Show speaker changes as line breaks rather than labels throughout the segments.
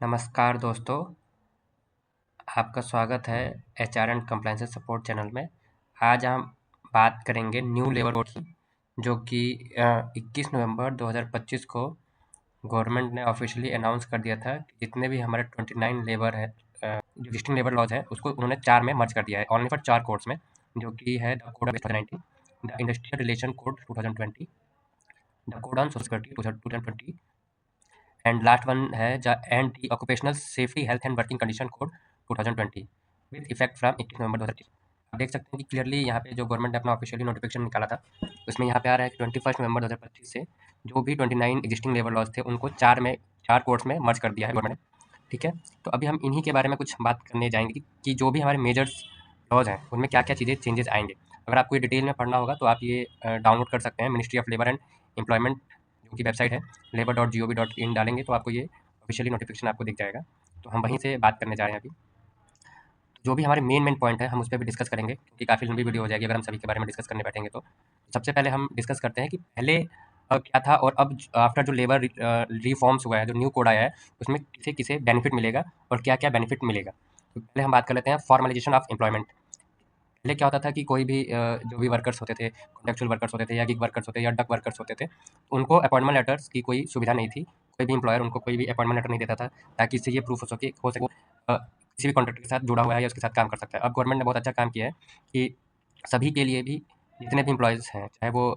नमस्कार दोस्तों, आपका स्वागत है HR and compliance support channel में। आज हम बात करेंगे न्यू लेबर कोड की, जो कि 21 नवंबर 2025 को गवर्नमेंट ने ऑफिशियली अनाउंस कर दिया था कि जितने भी हमारे 29 लेबर है एग्जिस्टिंग लेबर लॉज है उसको उन्होंने 4 में मर्ज कर दिया है, ओनली फॉर 4 कोड्स में, जो कि है the code of 2019, the industrial relation code 2020, the code on social security 2020 and last one है and the occupational safety health and working condition code 2020 with effect from 21 November 2023। आप देख सकते हैं कि क्लियरली यहाँ पे जो गवर्नमेंट ने अपना ऑफिशियली नोटिफिकेशन निकाला था उसमें यहाँ पे आ रहा है कि 21 नवंबर 2025 से जो भी 29 एग्जिस्टिंग लेबर लॉज थे उनको 4 कोर्ट्स में मर्ज कर दिया है गवर्नमेंट ने। ठीक है, तो अभी हम इन्हीं के बारे में कुछ बात करने जाएंगे कि जो भी हमारे मेजर्स लॉज हैं उनमें क्या क्या चीज़ें चेंजेस आएंगे। अगर आपको ये डिटेल में पढ़ना होगा तो आप ये डाउनलोड कर सकते हैं ministry of labour and employment जो कि वेबसाइट है labor.gov.in डालेंगे तो आपको ये ऑफिशियली नोटिफिकेशन आपको दिख जाएगा। तो हम वहीं से बात करने जा रहे हैं अभी। जो भी हमारे मेन पॉइंट है हम उस पर भी डिस्कस करेंगे क्योंकि काफ़ी लंबी वीडियो हो जाएगी अगर हम सभी के बारे में डिस्कस करने बैठेंगे। तो सबसे पहले हम डिस्कस करते हैं कि पहले क्या था और अब आफ्टर जो लेबर रिफॉर्म्स हुआ है, जो न्यू कोड आया है, उसमें किसे किसे बेनिफिट मिलेगा और क्या क्या बेनिफिट मिलेगा। तो पहले हम बात कर लेते हैं फॉर्मलाइजेशन ऑफ एम्प्लॉयमेंट। पहले क्या होता था कि कोई भी जो भी वर्कर्स होते थे, कॉन्ट्रेक्चुअल वर्कर्स होते थे या गिग वर्कर्स होते थे या डक वर्कर्स होते थे, उनको अपॉइंटमेंट लेटर्स की कोई सुविधा नहीं थी। कोई भी एम्प्लॉयर उनको कोई भी अपॉइंटमेंट लेटर नहीं देता था ताकि इससे ये प्रूफ हो सके वो किसी भी कॉन्ट्रैक्ट के साथ जुड़ा हुआ है या उसके साथ काम कर सकता है। अब गवर्नमेंट ने बहुत अच्छा काम किया है कि सभी के लिए भी जितने भी एम्प्लॉयज़ हैं, चाहे वो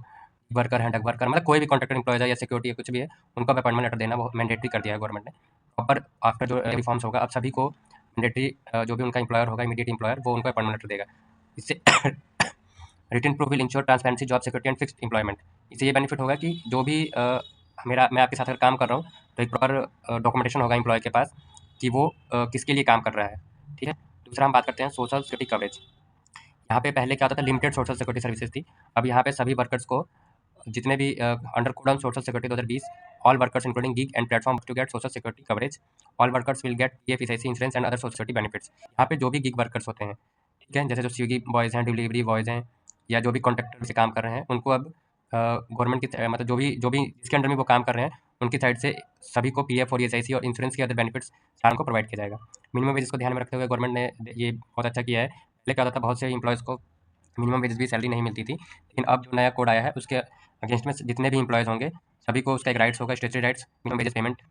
वर्कर हैं, डक वर्कर, मतलब कोई भी कॉन्ट्रैक्टर एम्प्लॉयज़ है या सिक्योरिटी है, कुछ भी है, उनको अब अपॉइंटमेंट लेटर देना वो मैंडेटरी कर दिया है गवर्नमेंट ने। प्रॉपर आफ्टर जो रिफॉर्म्स होगा अब सभी को मैंडेटरी जो भी उनका एम्प्लॉयर होगा, इमीडिएट एम्प्लॉयर, वो उनको अपॉइंटमेंट लेटर देगा। इससे written proof will ensure transparency, job security and fixed employment. इससे ये बेनिफिट होगा कि जो भी मैं आपके साथ अगर काम कर रहा हूँ तो एक प्रॉपर डॉक्यूमेंटेशन होगा एम्प्लॉय के पास कि वो किसके लिए काम कर रहा है। ठीक है, दूसरा हम बात करते हैं सोशल सिक्योरिटी कवरेज। यहाँ पे पहले क्या होता था, लिमिटेड सोशल सिक्योरिटी सर्विसेज थी। अब यहाँ पे सभी वर्कर्स को जितने भी under code on social security 2020, all workers including gig and platform to get social security coverage, all workers will get PF, ESIC insurance and other social security benefits. यहाँ पे जो भी गिग वर्कर्स होते हैं, ठीक है, जैसे जो स्विगी बॉयज़ हैं, डिलीवरी बॉयज़ हैं या जो भी कॉन्ट्रैक्टर से काम कर रहे हैं, उनको अब गवर्नमेंट की मतलब जो भी जिसके अंडर में वो काम कर रहे हैं उनकी साइड से सभी को पीएफ और ईएसआईसी और इंश्योरेंस के अदर बेनिफिट्स सारों को प्रोवाइड किया जाएगा। मिनिमम वेजेस को ध्यान में रखते हुए गवर्नमेंट ने ये बहुत अच्छा किया है। पहले क्या होता था, बहुत से एम्प्लॉयज़ को मिनिमम वेजेस भी सैलरी नहीं मिलती थी, लेकिन अब जो नया कोड आया है उसके अगेंस्ट में जितने भी एम्प्लॉयज़ होंगे सभी को उसका एक राइट्स होगा, statutory rights, minimum wages payment.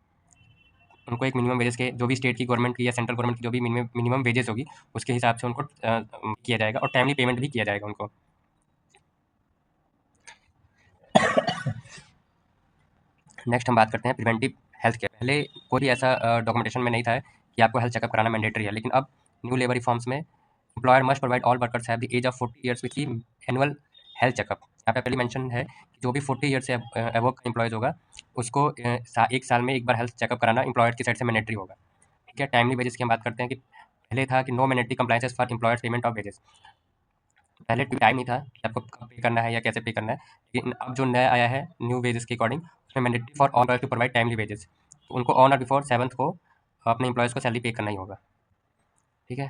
उनको एक मिनिमम वेजेस के जो भी स्टेट की गवर्नमेंट की या सेंट्रल गवर्नमेंट की जो भी मिनिमम वेजेस होगी उसके हिसाब से उनको किया जाएगा और टाइमली पेमेंट भी किया जाएगा उनको। नेक्स्ट हम बात करते हैं प्रिवेंटिव हेल्थ केयर। पहले कोई भी ऐसा डॉक्यूमेंटेशन में नहीं था कि आपको हेल्थ चेकअप कराना मैंडेटरी है, लेकिन अब न्यू लेबर रिफॉर्म्स में employer must provide all workers have the age of 40 years with annual health checkup. यहाँ पे पहले मेंशन है कि जो भी 40 ईयर से अबव का एम्प्लॉयज़ होगा उसको एक साल में एक बार हेल्थ चेकअप कराना एम्प्लॉयर की साइड से मैंडेटरी होगा। ठीक है, टाइमली वेजेस की हम बात करते हैं कि पहले था कि no mandatory compliances for employers payment of wages. पहले टाइम नहीं था कि आपको कब पे करना है या कैसे पे करना है, लेकिन अब जो नया आया है न्यू वेजेस के अकॉर्डिंग उसमें mandatory for all to provide timely wages. तो उनको ऑन और बिफोर 7th को अपने एम्प्लॉयज़ को सैलरी पे करना ही होगा। ठीक है,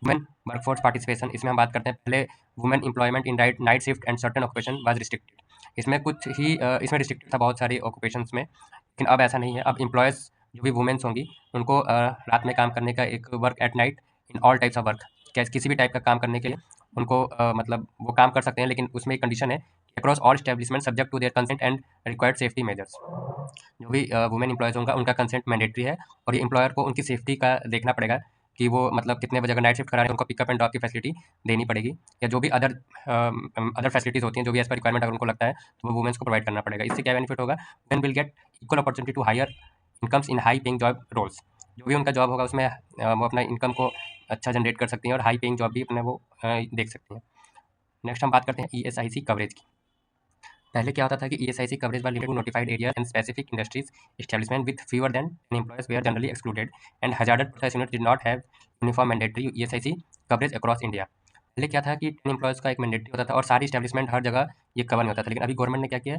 वुमेन वर्कफोर्स पार्टिसिपेशन, इसमें हम बात करते हैं पहले women employment in night shift and certain occupation was restricted. इसमें कुछ ही इसमें रिस्ट्रिक्टेड था बहुत सारी ऑक्यूपेशंस में, लेकिन अब ऐसा नहीं है। अब एम्प्लॉयज़ जो भी वुमेन्स होंगी उनको रात में काम करने का एक work at night in all types of work, किसी भी टाइप का काम करने के लिए उनको मतलब वो काम कर सकते हैं, लेकिन उसमें एक कंडीशन है across all establishment subject to their consent and required safety measures. जो भी वुमेन एम्प्लॉयज़ होंगे उनका कंसेंट मैंडेटरी है और ये एम्प्लॉयर को उनकी सेफ्टी का देखना पड़ेगा कि वो मतलब कितने बजे अगर नाइट शिफ्ट करा रहे हैं उनको पिकअप एंड ड्रॉप की फैसिलिटी देनी पड़ेगी, या जो भी अदर फैसिलिटीज़ होती हैं जो भी एज पर रिक्वायरमेंट अगर उनको लगता है तो वो वुमेन्स को प्रोवाइड करना पड़ेगा। इससे क्या बेनिफिट होगा, women will get equal opportunity to higher incomes in high paying job roles. जो भी उनका जॉब होगा उसमें वो अपना इनकम को अच्छा जनरेट कर सकती हैं और हाई पेइंग जॉब भी अपने वो देख सकती हैं। नेक्स्ट हम बात करते हैं ईएसआईसी कवरेज की। पहले क्या होता था कि ESIC coverage was limited to notified area and specific industries establishment with fewer than 10 employees were generally excluded and hazardous process unit did not have uniform mandatory ESIC coverage across India. पहले क्या था कि 10 employees का एक mandatory होता था और सारी एस्टैब्लिशमेंट हर जगह ये कवर नहीं होता था, लेकिन अभी गवर्नमेंट ने क्या किया,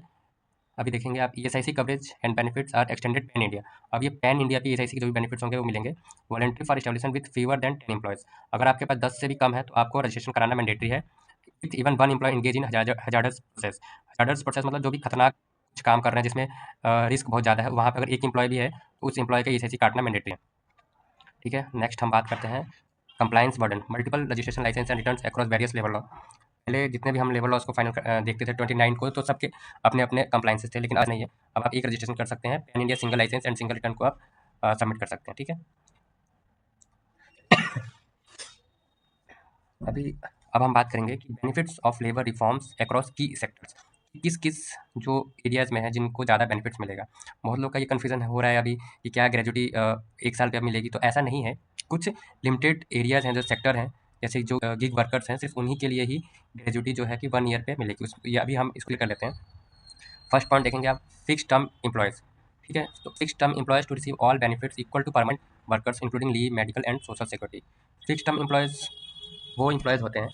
अभी देखेंगे आप, ESIC coverage and benefits are extended pan India. अब ये पैन इंडिया पे ईएसआईसी के जो भी बेनिफिट्स होंगे वो मिलेंगे। Voluntary for establishment with fewer than 10 employees, अगर आपके पास 10 से भी कम है तो आपको रजिस्ट्रेशन कराना मैंडेटरी है। With even one employee engage in hazardous process. Hazardous process मतलब जो भी खतरनाक कुछ काम कर रहे हैं जिसमें रिस्क बहुत ज़्यादा है, वहाँ पर अगर एक एम्प्लॉय भी है तो उस एम्प्लॉय का ईएसआईसी काटना मैंडेटरी है। ठीक है, नेक्स्ट हम बात करते हैं compliance burden, multiple registration licence and returns across various labour law. पहले जितने भी हम लेबर लॉज को फाइनल देखते थे 29 को, तो सबके अपने अपने कंप्लायंसेस थे, लेकिन आज नहीं है। अब आप एक रजिस्ट्रेशन कर सकते हैं, pan India single licence and single return को आप सबमिट कर सकते हैं। ठीक है, अब हम बात करेंगे कि benefits of labour reforms across की सेक्टर्स, किस किस जो एरियाज में है जिनको ज़्यादा बेनिफिट्स मिलेगा। बहुत लोग का ये कन्फ्यूजन हो रहा है अभी कि क्या ग्रेजुटी 1 साल पे अब मिलेगी, तो ऐसा नहीं है। कुछ लिमिटेड एरियाज हैं, जो सेक्टर हैं, जैसे जो गिग वर्कर्स हैं, सिर्फ उन्हीं के लिए ही ग्रेजुटी जो है कि 1 ईयर पे मिलेगी। ये अभी हम इसको कर लेते हैं। फर्स्ट पॉइंट देखेंगे आप, फिक्स टर्म एम्प्लॉयज़। ठीक है, तो fix term employees to receive all benefits equal to permanent workers including leave, medical and social security. Fix term employees वो एम्प्लॉयज़ होते हैं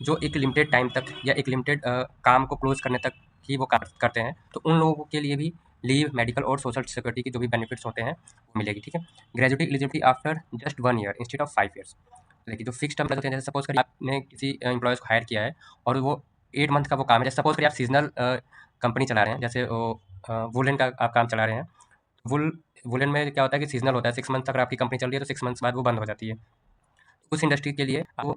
जो एक लिमिटेड टाइम तक या एक लिमिटेड काम को क्लोज करने तक ही वो करते हैं, तो उन लोगों के लिए भी लीव, मेडिकल और सोशल सिक्योरिटी की जो भी बेनिफिट्स होते हैं वो मिलेगी। ठीक है, gratuity eligibility after just 1 year instead of 5 years. देखिए, जो फिक्स टर्म होते हैं, जैसे सपोज करिए आपने किसी एम्प्लॉयज़ को हायर किया है और वो 8 मंथ का वो काम है। जैसे सपोज करिए आप सीजनल कंपनी चला रहे हैं, जैसे वुलन का आप काम चला रहे हैं। वुलन में क्या होता है कि सीजनल होता है, 6 मंथ अगर आपकी कंपनी चल रही है तो 6 मंथ्स बाद वो बंद हो जाती है। उस इंडस्ट्री के लिए आपको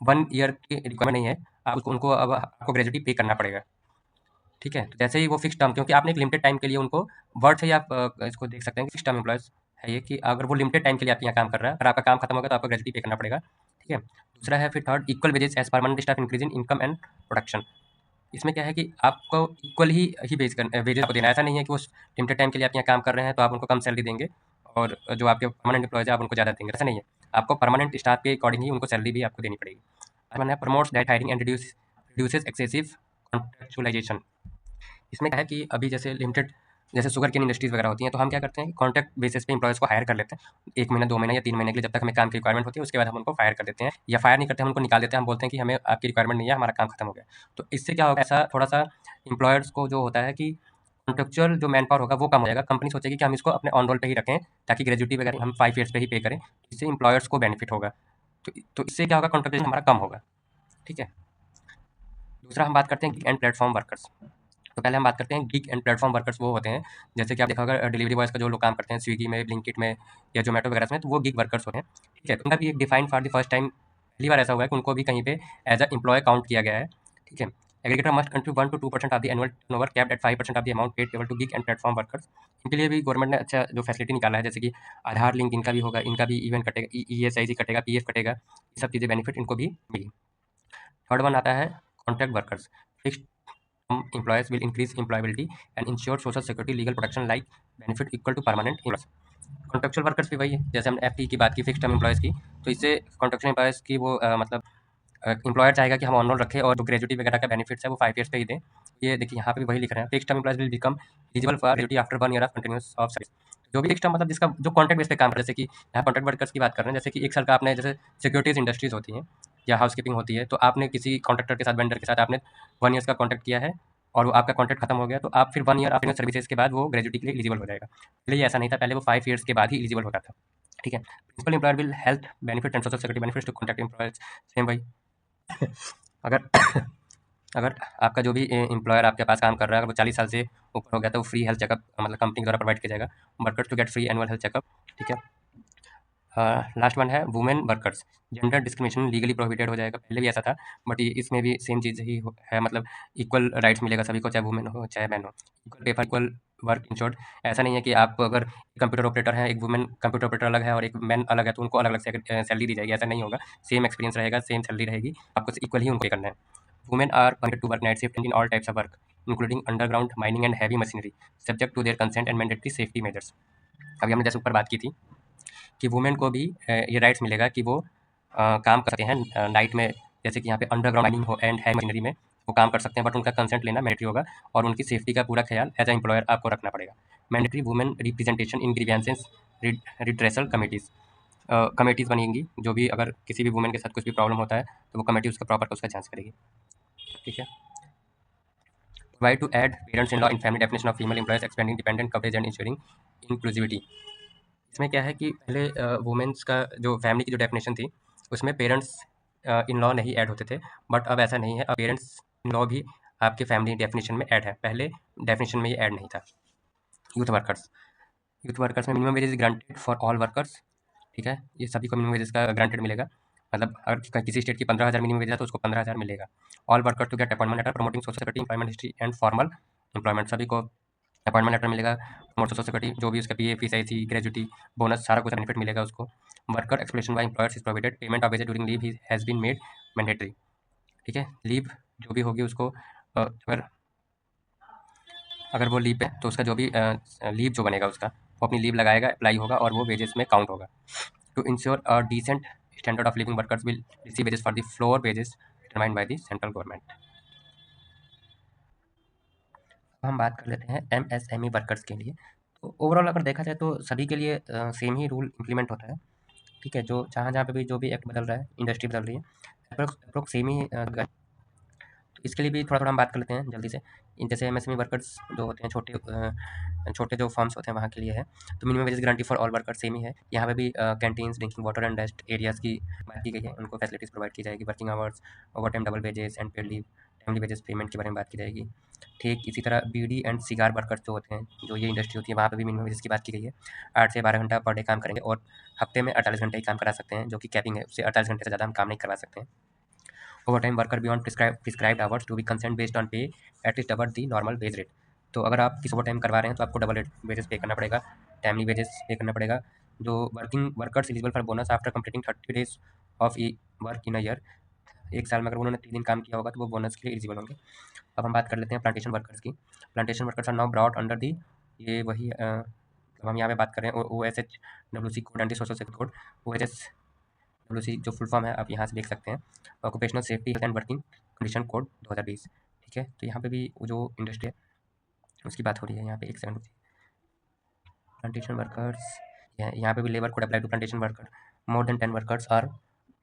1 ईयर की रिक्वायरमेंट नहीं है, उनको अब आपको ग्रेजुटी पे करना पड़ेगा। ठीक है, तो जैसे ही वो फिक्स टर्म, क्योंकि आपने एक लिमिटेड टाइम के लिए उनको, वर्ड से ही आप इसको देख सकते हैं कि फिक्स टर्म एम्प्लॉयज़ है ये, कि अगर वो लिमिटेड टाइम के लिए आपके यहाँ काम कर रहा है, अगर आपका काम खत्म होगा तो आपको ग्रेजुटी पे करना पड़ेगा। ठीक है, दूसरा है फिर third, equal wages as permanent staff increase in income and production. इसमें क्या है कि आपको इक्वल ही वेजेस आपको देना है। ऐसा नहीं है कि वो लिमिटेड टाइम के लिए आप यहाँ काम कर रहे हैं तो आप उनको कम सैलरी देंगे और जो आपके परमानेंट एम्प्लॉयज़ है आप उनको ज़्यादा देंगे, ऐसा नहीं है। आपको परमानेंट स्टाफ के अकॉर्डिंग ही उनको सैलरी भी आपको देनी पड़ेगी। है promotes that hiring and reduces excessive contractualisation. इसमें क्या है कि अभी जैसे लिमिटेड, जैसे शुगर केन इंडस्ट्रीज़ वगैरह होती हैं, तो हम क्या करते हैं कि कॉन्ट्रैक्ट बेसिस पे एम्प्लॉयज़ को हायर कर लेते हैं 1 महीना, 2 महीना या 3 महीने के लिए, जब तक हमें काम की रिक्वायरमेंट होती है, उसके बाद हम उनको फायर कर देते हैं, या फायर नहीं करते, हम उनको निकाल देते हैं। हम बोलते हैं कि हमें आपकी रिक्वायरमेंट नहीं है, हमारा काम खत्म हो गया। तो इससे क्या होगा, ऐसा थोड़ा सा एम्प्लॉयर्स को जो होता है कि कॉन्ट्रेक्चुअल जो मैन पावर होगा वो कम हो जाएगा। कंपनी सोचेगी कि हम इसको अपने ऑन रोल पे ही रखें, ताकि ग्रेजुटी वगैरह हम 5 ईयर्स पे ही पे करें। इससे एम्प्लॉयर्स को बेनिफिट होगा। तो इससे क्या होगा, कॉन्ट्रिब्यूशन हमारा कम होगा। ठीक है, दूसरा हम बात करते हैं गिग एंड प्लेटफॉर्म वर्कर्स। तो पहले हम बात करते हैं गिग एंड प्लेटफॉर्म वर्कर्स। वो होते हैं, जैसे कि आप देखा होगा डिलीवरी बॉयज़ का जो लोग काम करते हैं स्विगी में, ब्लिंकिट में या जोमेटो वगैरह में, तो वो गिग वर्कर्स होते हैं। ठीक है, तो उनका भी एक define for the first time, पहली बार ऐसा हुआ है कि उनको भी कहीं पे एज अ एम्प्लॉय काउंट किया गया है। ठीक है, aggregator must contribute 1 to 2% of the annual turnover capped at 5% of the amount paid payable to gig and platform workers. इनके लिए भी गवर्नमेंट ने अच्छा जो फैसिलिटी निकाला है, जैसे कि आधार लिंक इनका भी होगा, इनका भी इवन कटेगा, ESIC कटेगा, PF कटेगा, ये सब चीज़ें बेनिफिट इनको भी मिली। थर्ड वन आता है contract workers. Fixed employees will increase employability and ensure social security legal protection like benefit equal to permanent employees। Contractual workers भी वही है, जैसे हमने FT की बात की, फिक्स टर्म एम्प्लॉयज़ की, तो इससे कॉन्ट्रेक्चुअल एम्प्लॉयज़ की वो मतलब एम्प्लॉयर चाहेगा कि हम ऑन रोल रखें और जो ग्रेजुटी वगैरह का बेनिफिट्स है वो 5 ईयर्स पे ही दें। ये देखिए यहाँ पे भी वही लिख रहे हैं, fix term employees will become eligible for gratuity after 1 year of continuous of service. जो भी फिक्स टर्म मतलब जिसका जो कॉन्ट्रैक्ट बेस पे काम कर, जैसे कि यहाँ कॉन्ट्रैक्ट वर्कर्स की बात कर रहे हैं, जैसे कि 1 साल का आपने, जैसे सिक्योरिटीज़ इंडस्ट्रीज़ होती हैं या हाउसकीपिंग होती है, तो आपने किसी कॉन्ट्रैक्टर के साथ, वेंडर के साथ आपने 1 ईयर्स का कॉन्ट्रैक्ट किया है और वो आपका कॉन्ट्रैक्ट खत्म हो गया, तो आप फिर 1 ईयर आफ्टर सर्विसेज के बाद वो ग्रेजुटी के लिए एलिजिबल हो जाएगा। पहले ये ऐसा नहीं था, पहले वो 5 ईयर्स के बाद ही एलिजिबल होता था। ठीक है, principal employer will health benefit and social security benefits to contract employers. Same भाई, अगर अगर आपका जो भी एम्प्लॉयर आपके पास काम कर रहा है, अगर वो 40 साल से ऊपर हो गया, तो फ्री हेल्थ चेकअप मतलब कंपनी द्वारा प्रोवाइड किया जाएगा, workers to get free annual health checkup. ठीक है, लास्ट वन है women workers. Gender discrimination legally prohibited हो जाएगा, पहले भी ऐसा था, बट इसमें भी सेम चीज़ ही है, मतलब इक्वल राइट्स मिलेगा सभी को, चाहे वुमेन हो चाहे मैन हो। Equal pay for equal work, in short ऐसा नहीं है कि आप अगर कंप्यूटर ऑपरेटर है, एक वुमेन कंप्यूटर ऑपरेटर अलग है और एक मैन अलग है, तो उनको अलग अलग सैलरी दी जाएगी, ऐसा नहीं होगा। सेम एक्सपीरियंस रहेगा, सेम सैलरी रहेगी, आपको इक्वल ही उनको पे करना है। Women are permitted to work night shift in all types of work including underground mining and heavy machinery subject to their consent and mandatory safety measures. अभी हमने जैसे ऊपर बात की थी कि वुमेन को भी ये राइट्स मिलेगा कि वो काम कर सकते हैं नाइट में, जैसे कि यहाँ पे अंडरग्राउंड माइनिंग हो एंड हैवी मशीनरी में वो काम कर सकते हैं, बट उनका कंसेंट लेना मैंडेटरी होगा और उनकी सेफ्टी का पूरा ख्याल एज अ एम्प्लॉयर आपको रखना पड़ेगा। Mandatory women representation in grievances redressal committees. Committees बनेंगी, जो भी अगर किसी भी वुमेन के साथ कुछ भी प्रॉब्लम होता है तो वो कमेटी उसका प्रॉपर उसका जांच करेगी। ठीक है, provide to add parents in law in family definition of female employees expanding dependent coverage and ensuring inclusivity. इसमें क्या है कि पहले वुमेन्स का जो फैमिली की जो डेफिनेशन थी, उसमें पेरेंट्स इन लॉ नहीं ऐड होते थे, बट अब ऐसा नहीं है, अब पेरेंट्स इन लॉ भी आपके फैमिली डेफिनेशन में ऐड है, पहले डेफिनेशन में ये ऐड नहीं था। यूथ वर्कर्स, यूथ वर्कर्स में minimum wages granted for all workers, ठीक है, ये सभी को मिनिमम वेजेस का ग्रांटेड मिलेगा। मतलब अगर किसी स्टेट की 15,000 मिनिमम वेज है तो उसको 15,000 मिलेगा। All worker to get appointment letter promoting social security employment history and formal employment, सभी को अपॉइंटमेंट लेटर मिलेगा। प्रमोट सोशल सिक्योरिटी, जो भी उसका पीएफ, ईएसआईसी, ग्रेजुटी, बोनस, सारा कुछ बेनिफिट मिलेगा उसको। Worker exploration by employers is provided, payment of wages during leave has been made mandatory, ठीक है। लीव जो भी होगी उसको अगर वो लीव है तो उसका जो भी लीव जो बनेगा उसका वो अपनी लीव लगाएगा, अप्लाई होगा और वो वेजेस में काउंट होगा। To ensure a decent standard of living, workers will receive wages for the floor wages determined by the central government. हम बात कर लेते हैं एमएसएमई वर्कर्स के लिए। तो ओवरऑल अगर देखा जाए तो सभी के लिए सेम ही रूल इम्प्लीमेंट होता है, ठीक है। जो जहाँ जहाँ पे भी जो भी एक्ट बदल रहा है, इंडस्ट्री बदल रही है, अप्रोक्स सेम ही तो इसके लिए भी थोड़ा थोड़ा हम बात कर लेते हैं जल्दी से। जैसे एमएसएमई वर्कर्स जो होते हैं, छोटे जो फर्म्स होते हैं वहाँ के लिए है, तो minimum wages guarantee for all workers same ही है। यहाँ पे भी canteens, drinking water and rest areas की बात की गई है, उनको फैसिलिटीज़ प्रोवाइड की जाएगी। Working hours, over time, double wages and paid leave, timely wages payment के बारे में बात की जाएगी। ठीक इसी तरह बीडी एंड सिगार वर्कर्स जो होते हैं, जो ये इंडस्ट्री होती है, वहाँ पे भी मिनिमम वेजेस की बात की गई है। 8 से 12 घंटा पर डे काम करेंगे और हफ्ते में 48 घंटे ही काम करा सकते हैं, जो कि कैपिंग है, उससे 48 घंटे से ज़्यादा हम काम नहीं करवा सकते हैं। Overtime worker beyond prescribed hours to be consent based on pay at least double the normal wage rate. तो अगर आप किसी ओवरटाइम करवा रहे हैं तो आपको डबल रेट वेजेस पे करना पड़ेगा, टाइमली वेजेस पे करना पड़ेगा। जो working workers eligible for bonus after completing 30 days of E work in a year, एक साल में अगर उन्होंने 3 दिन काम किया होगा तो वो बोनस के लिए एलिजिबल होंगे। अब हम बात कर लेते हैं प्लांटेशन वर्कर्स की। Plantation workers are now brought under the, ये वही हम यहाँ पे बात कर रहे हैं OSHWC code and social security code. OSHWC जो फुल फॉर्म है आप यहाँ से देख सकते हैं, occupational safety and working condition code 2020, ठीक है। तो यहाँ पे भी वो जो इंडस्ट्री है उसकी बात हो रही है यहाँ पे, एक सेकंड। प्लांटेशन वर्कर्स, यहाँ पे भी labour code apply to plantation worker more than 10 workers और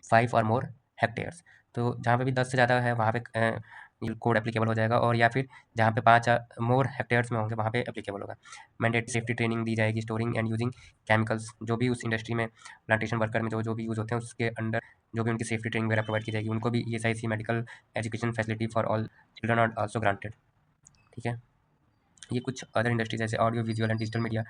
5 और मोर हेक्टेयर्स। तो जहाँ पे भी 10 से ज़्यादा है वहाँ पे ये कोड एप्लीकेबल हो जाएगा, और या फिर जहाँ पे 5 मोर हेक्टेयर्स में होंगे वहाँ पे एप्लीकेबल होगा। मैंडेट सेफ्टी ट्रेनिंग दी जाएगी, स्टोरिंग एंड यूजिंग केमिकल्स, जो भी उस इंडस्ट्री में प्लांटेशन वर्कर में जो भी यूज़ होते हैं उसके अंडर जो भी उनकी सेफ्टी ट्रेनिंग वगैरह प्रोवाइड की जाएगी, उनको भी ESIC medical education facility for all children are also granted, ठीक है। ये कुछ अदर इंडस्ट्री जैसे audio visual and digital media,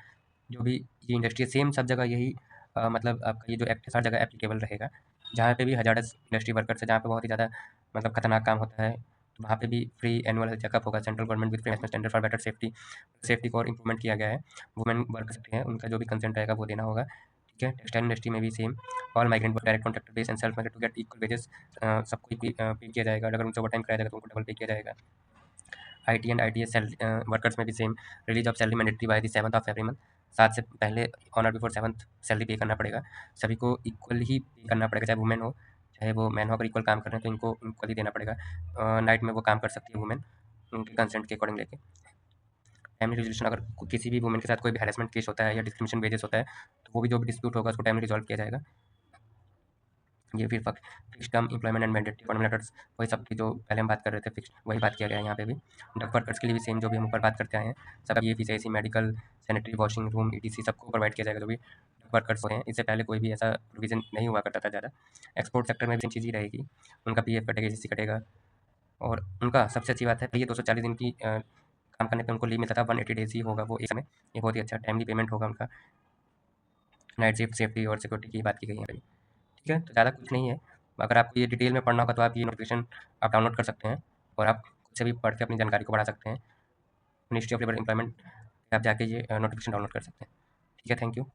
जो भी ये इंडस्ट्री है सेम सब जगह यही मतलब आपका ये जो एक्ट है हर जगह एप्लीकेबल रहेगा। जहाँ पे भी हजार्डस इंडस्ट्री वर्कर्स है, जहाँ पे बहुत ही ज़्यादा मतलब खतरनाक काम होता है, तो वहाँ पे भी फ्री एनुअल हेल्थ चेकअप होगा। Central government with national standard for better safety को और इंप्रूवमेंट किया गया है। वुमेन वर्कर्स हैं उनका जो भी कंसेंट रहेगा वो देना होगा, ठीक है। टेक्सटाइल इंडस्ट्री में भी same, all migrant direct contractor base and self to get equal wages, सबको पे किया जाएगा। अगर उनसे ओवर टाइम कराया जाएगा तो उनको डबल पे किया जाएगा। IT एंड ITS वर्कर्स में भी same, release of salary mandatory by the 7th of every month, 7 से पहले ऑन और बिफोर 7th सैलरी पे करना पड़ेगा। सभी को इक्वल ही पे करना पड़ेगा, चाहे वुमेन हो चाहे वो मैन हो। अगर इक्वल काम कर रहे हैं तो इनको इक्वल ही देना पड़ेगा। नाइट में वो काम कर सकती है वुमेन, उनके कंसेंट के अकॉर्डिंग लेके। टाइमली रिजोल्यूशन, अगर किसी भी वुमेन के साथ कोई भी हैरेसमेंट केस होता है या डिस्क्रिमिनेशन वेजेस होता है तो वो भी जो भी डिस्प्यूट होगा उसको टाइमली रिजॉल्व किया जाएगा। ये फिर fix term employment and mandatory appointment letters, वही सब की जो पहले हम बात कर रहे थे फिक्स, वही बात किया गया है यहाँ पे भी। डक वर्कर्स के लिए भी सेम जो भी हम ऊपर बात करते आए हैं, सब ये fees medical, sanitary, washing room, ETC सबको प्रोवाइड किया जाएगा जो भी डक वर्कर्स हैं। इससे पहले कोई भी ऐसा प्रोविजन नहीं हुआ करता था ज़्यादा। एक्सपोर्ट सेक्टर में भी सेम चीज़ ही रहेगी, उनका PF कटेगा, GC कटेगा, और उनका सबसे अच्छी बात है ये 240 दिन की काम करने पे उनको लीव मिलता था, 180 डेज ही होगा वो इस समय, ये बहुत ही अच्छा टाइमली पेमेंट होगा उनका। नाइट शिफ्ट सेफ्टी और सिक्योरिटी की बात की गई है अभी, ठीक है। तो ज़्यादा कुछ नहीं है, अगर आपको ये डिटेल में पढ़ना होगा तो आप ये नोटिफिकेशन आप डाउनलोड कर सकते हैं और आप खुद से भी पढ़ के अपनी जानकारी को बढ़ा सकते हैं। मिनिस्ट्री ऑफ लेबर एम्प्लॉयमेंट आप जाके ये नोटिफिकेशन डाउनलोड कर सकते हैं, ठीक है। Thank you.